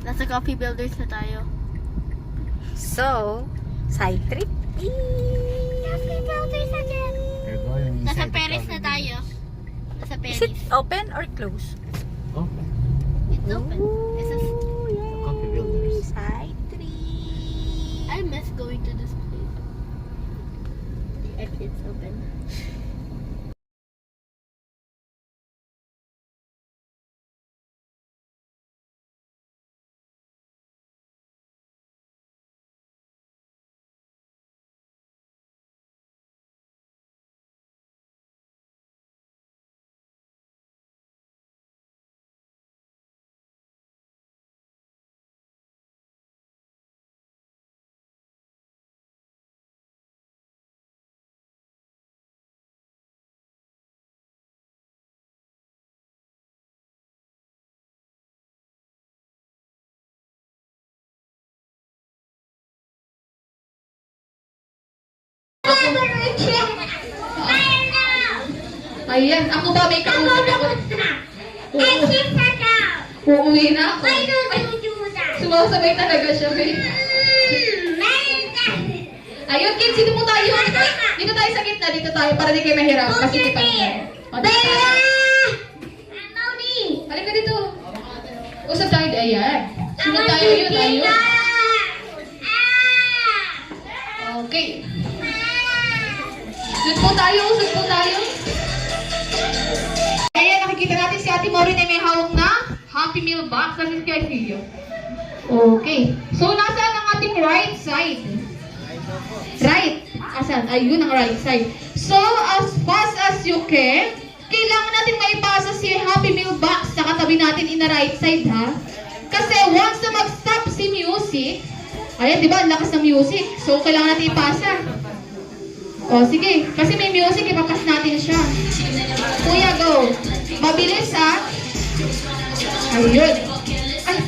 Nasa Coffee Builders na tayo. So, side trip. Coffee Builders again. We're going Nasa inside the Paris coffee na tayo. Nasa Is Paris. it open or closed? building. Open. It's open. It's a... Coffee builders. Side trip. I miss going to this place. If it's open. Ayan, ako ba may kausap ako? Uuwi na ako. Sumasabay talaga siya, babe. Ayun, kids, dito mo tayo. Dito tayo sa gitna, dito tayo para di kayo mahirap. Kasi kita niya. Halika ka dito. Usap tayo, ayan. Sunod tayo yun, ayun. Okay. Sunod po tayo, sunod po tayo. Ayan, nakikita natin si Ate Maureen ay may hawak na Happy Meal box. Nasa si Castillo. Okay. So, nasaan ang ating right side? Right. Asan? Ayun ang right side. So, as fast as you can, kailangan natin maipasa si Happy Meal box sa katabi natin in the right side, ha? Kasi once na mag-stop si music, ayan, di ba? Ang lakas ng music. So, kailangan natin ipasa. O, sige. Kasi may music, ipapas natin siya. Kuya, go. Mabilis, ha? Ayun. Ay.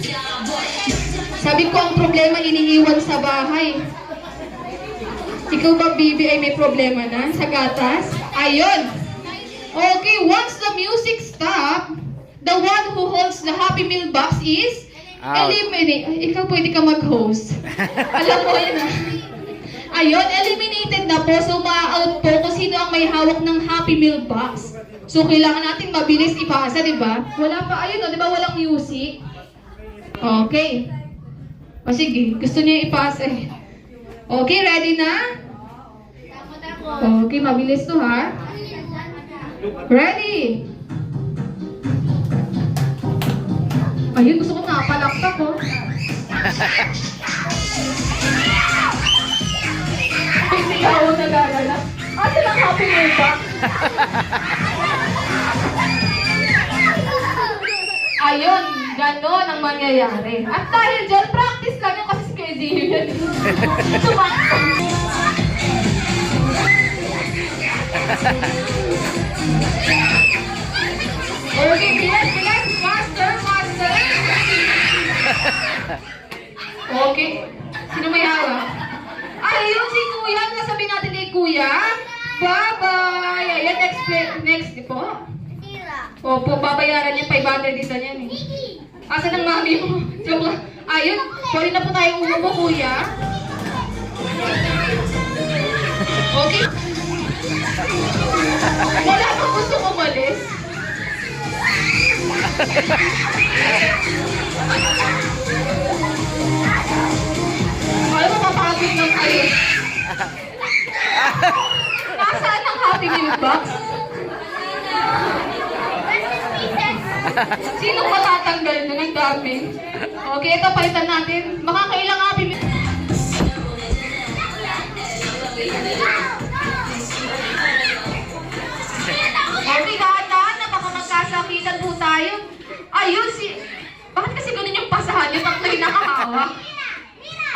Sabi ko, ang problema, iniiwan sa bahay. Ikaw ba, Bibi, ay may problema na sa gatas? Ayun. Okay, once the music stop, the one who holds the Happy Meal box is eliminate. Ay, ikaw pwede ka mag-host. Alam mo yun, ha? Ayun, eliminated na po. So, ma-out po kung sino ang may hawak ng Happy Meal box. So, kailangan natin mabilis ipasa, di ba? Wala pa, ayun, di ba walang music? Okay. O sige, gusto niya ipasa eh. Okay, ready na? Okay, mabilis to, ha? Ready? Ayun, gusto ko napalakpak, oh. Hindi ako nag-alala. Asan ang Happy Meal box? Ayun, gano'n ang mangyayari. At dahil dyan, practice lang yung kasi schedule yan. Okay, bilas, faster. Okay, sino may hawak? Ayun, si Kuya. Nasabi natin kay Kuya. Bye-bye. Ayan, next po. Opo, babayaran niya 500 isa niyan eh. Asan ang mami mo? Joke lang. Ayun, sorry na po tayong umubo, Kuya. Okay. Wala kang gusto umalis. Alam mo, mapagod lang kayo. Nasaan ang Happy Meal box? Sino matatanggal na ng dami? Okay, ito palitan natin. Makakailang Happy Meal. Okay, dahan-dahan na baka magkasakitan po tayo. Ayun, bakit kasi ganun yung pasahan yung tatlo'y nakahawak?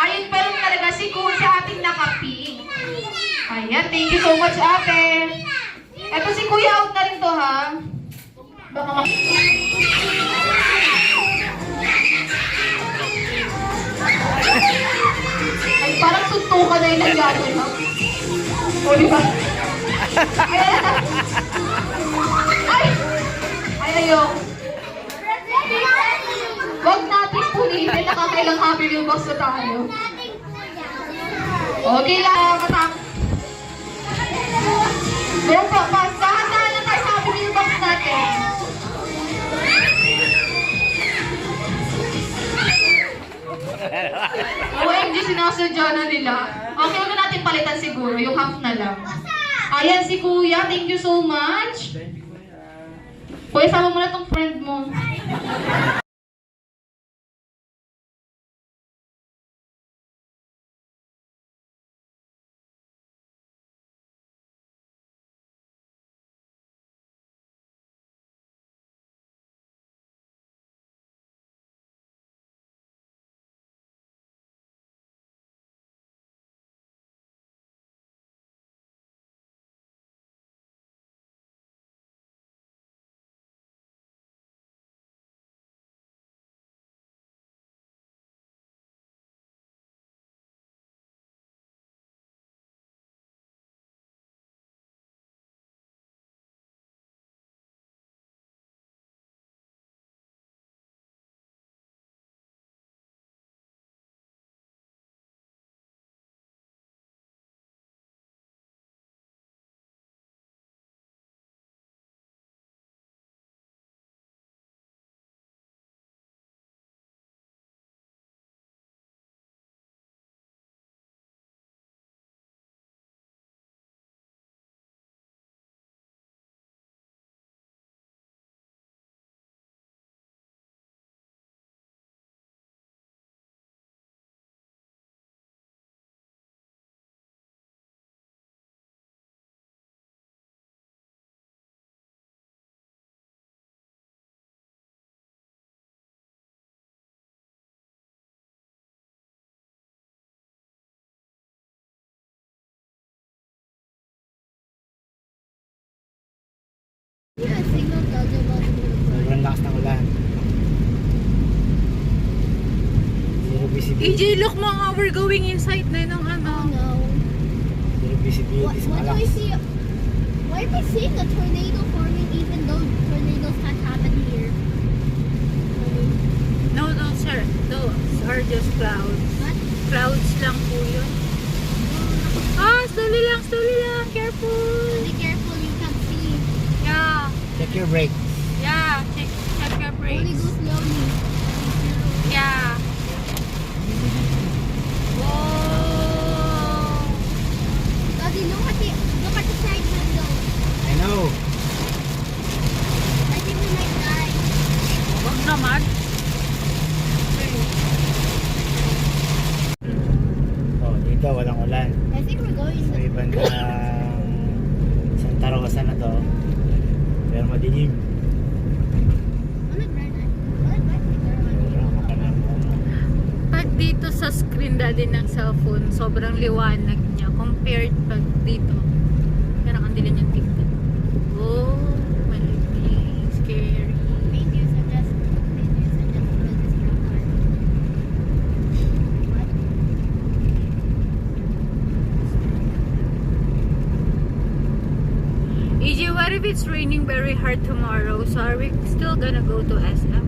Ayun pa rin talaga si Kuya sa ating nakapi. Ayan, thank you so much, ate. Eto si Kuya, out na rin to, ha? Baka ay, parang suntukan na yung nangyari, ha? O, di ba? Ay, ayaw. Huwag natin punitin Dahil nakakailang Happy Meal box na tayo. Okay lang, matapos. Go po, dahan-dahan lang tayo sa Happy Meal box natin. OMG, sinasadya na nila. Okay, huwag na natin palitan siguro, yung half na lang. Ayan si Kuya, thank you so much. Kuya, sama mo na tong friend mo. Yeah, signal tells you about Sobrang lakas ng ulan. Zero visibility. EJ, look mga we're going inside na ng ano. Oh no. Zero visibility sa What do we malakas. see? Why are we seeing a tornado forming even though tornadoes can't happen here? No, sir. Those are just clouds. What? Clouds lang po yun. Slowly lang. Careful. Be careful, you can't see. Yeah. Check your brake. Yeah. Check your Only brakes. go slowly. Yeah. Whoa. Daddy, look at the side window. I know. I think we might die. Wag naman. Oh, dito walang ulan. I think we're going Sa to... ibandang Santa Rosa na to. Pero madilim. Pag dito sa screen daddy ng cellphone, sobrang liwanag niya compared pag dito. Pero ang dilim yung TikTok. Oh, maligning, scary. Maybe you suggest build this structure. What? EJ, what if it's raining very hard tomorrow? So are we still gonna go to SM?